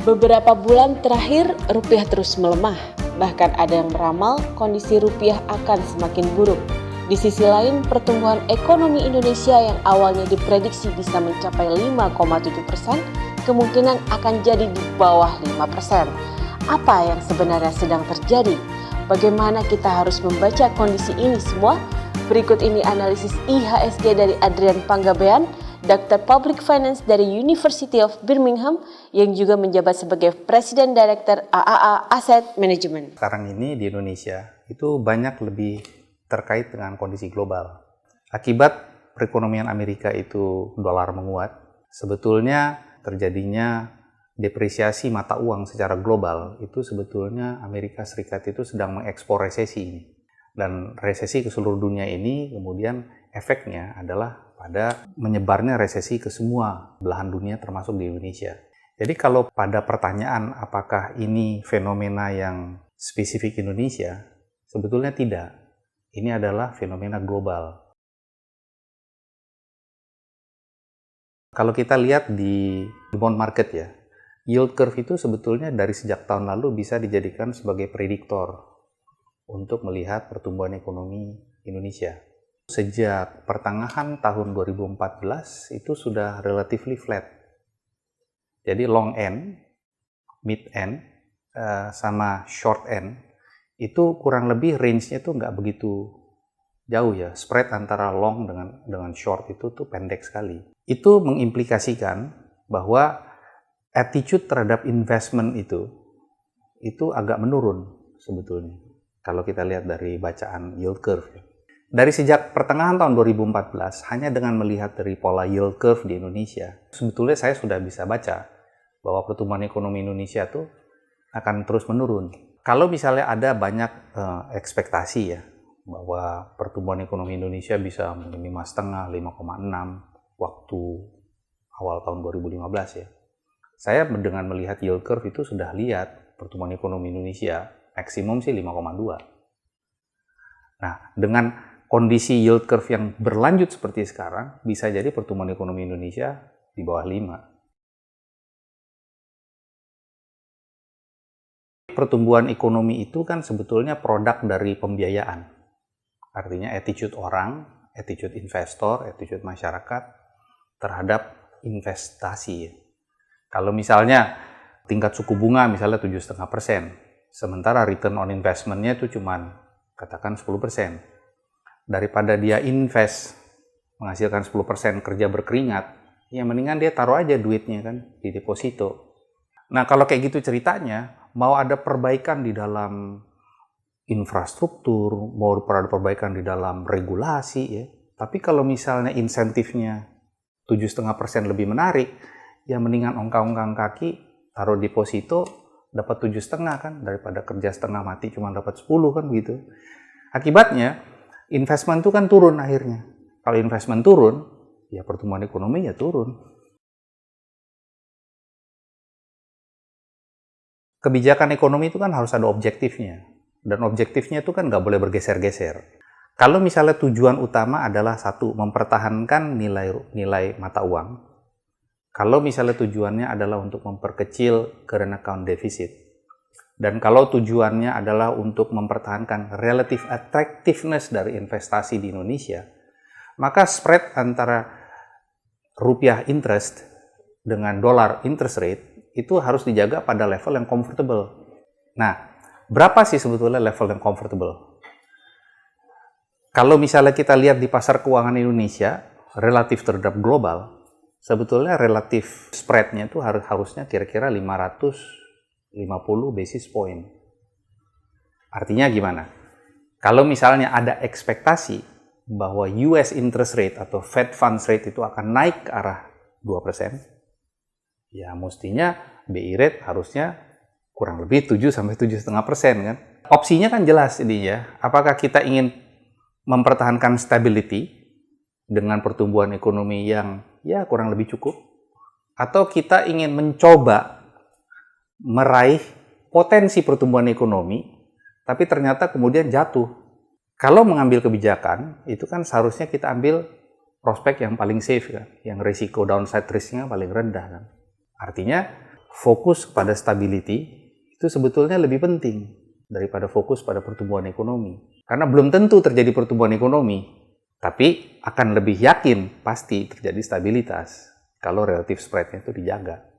Beberapa bulan terakhir rupiah terus melemah, bahkan ada yang meramal kondisi rupiah akan semakin buruk. Di sisi lain, pertumbuhan ekonomi Indonesia yang awalnya diprediksi bisa mencapai 5,7%, kemungkinan akan jadi di bawah 5%. Apa yang sebenarnya sedang terjadi? Bagaimana kita harus membaca kondisi ini semua? Berikut ini analisis IHSG dari Adrian Panggabean, Dr. Public Finance dari University of Birmingham yang juga menjabat sebagai Presiden Director AAA Asset Management. Sekarang ini di Indonesia itu banyak lebih terkait dengan kondisi global. Akibat perekonomian Amerika itu dolar menguat, sebetulnya terjadinya depresiasi mata uang secara global itu sebetulnya Amerika Serikat itu sedang mengekspor resesi ini. Dan resesi ke seluruh dunia ini kemudian efeknya adalah pada menyebarnya resesi ke semua belahan dunia termasuk di Indonesia. Jadi kalau pada pertanyaan apakah ini fenomena yang spesifik Indonesia, sebetulnya tidak. Ini adalah fenomena global. Kalau kita lihat di bond market ya, yield curve itu sebetulnya dari sejak tahun lalu bisa dijadikan sebagai prediktor untuk melihat pertumbuhan ekonomi Indonesia. Sejak pertengahan tahun 2014 itu sudah relatively flat. Jadi long end, mid end, sama short end itu kurang lebih range-nya itu nggak begitu jauh ya. Spread antara long dengan short itu tuh pendek sekali. Itu mengimplikasikan bahwa attitude terhadap investment itu agak menurun sebetulnya. Kalau kita lihat dari bacaan yield curve ya. Dari sejak pertengahan tahun 2014, hanya dengan melihat dari pola yield curve di Indonesia, sebetulnya saya sudah bisa baca bahwa pertumbuhan ekonomi Indonesia tuh akan terus menurun. Kalau misalnya ada banyak ekspektasi ya, bahwa pertumbuhan ekonomi Indonesia bisa 5,5, 5,6 waktu awal tahun 2015 ya. Saya dengan melihat yield curve itu sudah lihat pertumbuhan ekonomi Indonesia maksimum sih 5,2. Nah, dengan kondisi yield curve yang berlanjut seperti sekarang, bisa jadi pertumbuhan ekonomi Indonesia di bawah 5. Pertumbuhan ekonomi itu kan sebetulnya produk dari pembiayaan. Artinya attitude orang, attitude investor, attitude masyarakat terhadap investasi. Kalau misalnya tingkat suku bunga misalnya 7,5%, sementara return on investment-nya itu cuma katakan 10%. Daripada dia invest menghasilkan 10% kerja berkeringat, ya mendingan dia taruh aja duitnya kan di deposito. Nah kalau kayak gitu ceritanya, mau ada perbaikan di dalam infrastruktur, mau ada perbaikan di dalam regulasi ya, tapi kalau misalnya insentifnya 7,5% lebih menarik, ya mendingan ongkang-ongkang kaki taruh deposito dapat 7,5 kan daripada kerja setengah mati cuma dapat 10 kan begitu. Akibatnya investment itu kan turun akhirnya. Kalau investment turun, ya pertumbuhan ekonomi ya turun. Kebijakan ekonomi itu kan harus ada objektifnya. Dan objektifnya itu kan nggak boleh bergeser-geser. Kalau misalnya tujuan utama adalah satu, mempertahankan nilai mata uang. Kalau misalnya tujuannya adalah untuk memperkecil current account deficit. Dan kalau tujuannya adalah untuk mempertahankan relative attractiveness dari investasi di Indonesia, maka spread antara rupiah interest dengan dolar interest rate itu harus dijaga pada level yang comfortable. Nah, berapa sih sebetulnya level yang comfortable? Kalau misalnya kita lihat di pasar keuangan Indonesia, relatif terhadap global, sebetulnya relatif spread-nya itu harusnya kira-kira 550 basis point. Artinya gimana? Kalau misalnya ada ekspektasi bahwa US interest rate atau Fed funds rate itu akan naik ke arah 2%, ya mestinya BI rate harusnya kurang lebih 7 sampai 7,5% kan. Opsinya kan jelas ini ya. Apakah kita ingin mempertahankan stability dengan pertumbuhan ekonomi yang ya kurang lebih cukup, atau kita ingin mencoba meraih potensi pertumbuhan ekonomi, tapi ternyata kemudian jatuh. Kalau mengambil kebijakan, itu kan seharusnya kita ambil prospek yang paling safe kan, yang risiko downside risk-nya paling rendah kan. Artinya fokus pada stability itu sebetulnya lebih penting daripada fokus pada pertumbuhan ekonomi. Karena belum tentu terjadi pertumbuhan ekonomi, tapi akan lebih yakin pasti terjadi stabilitas kalau relative spread-nya itu dijaga.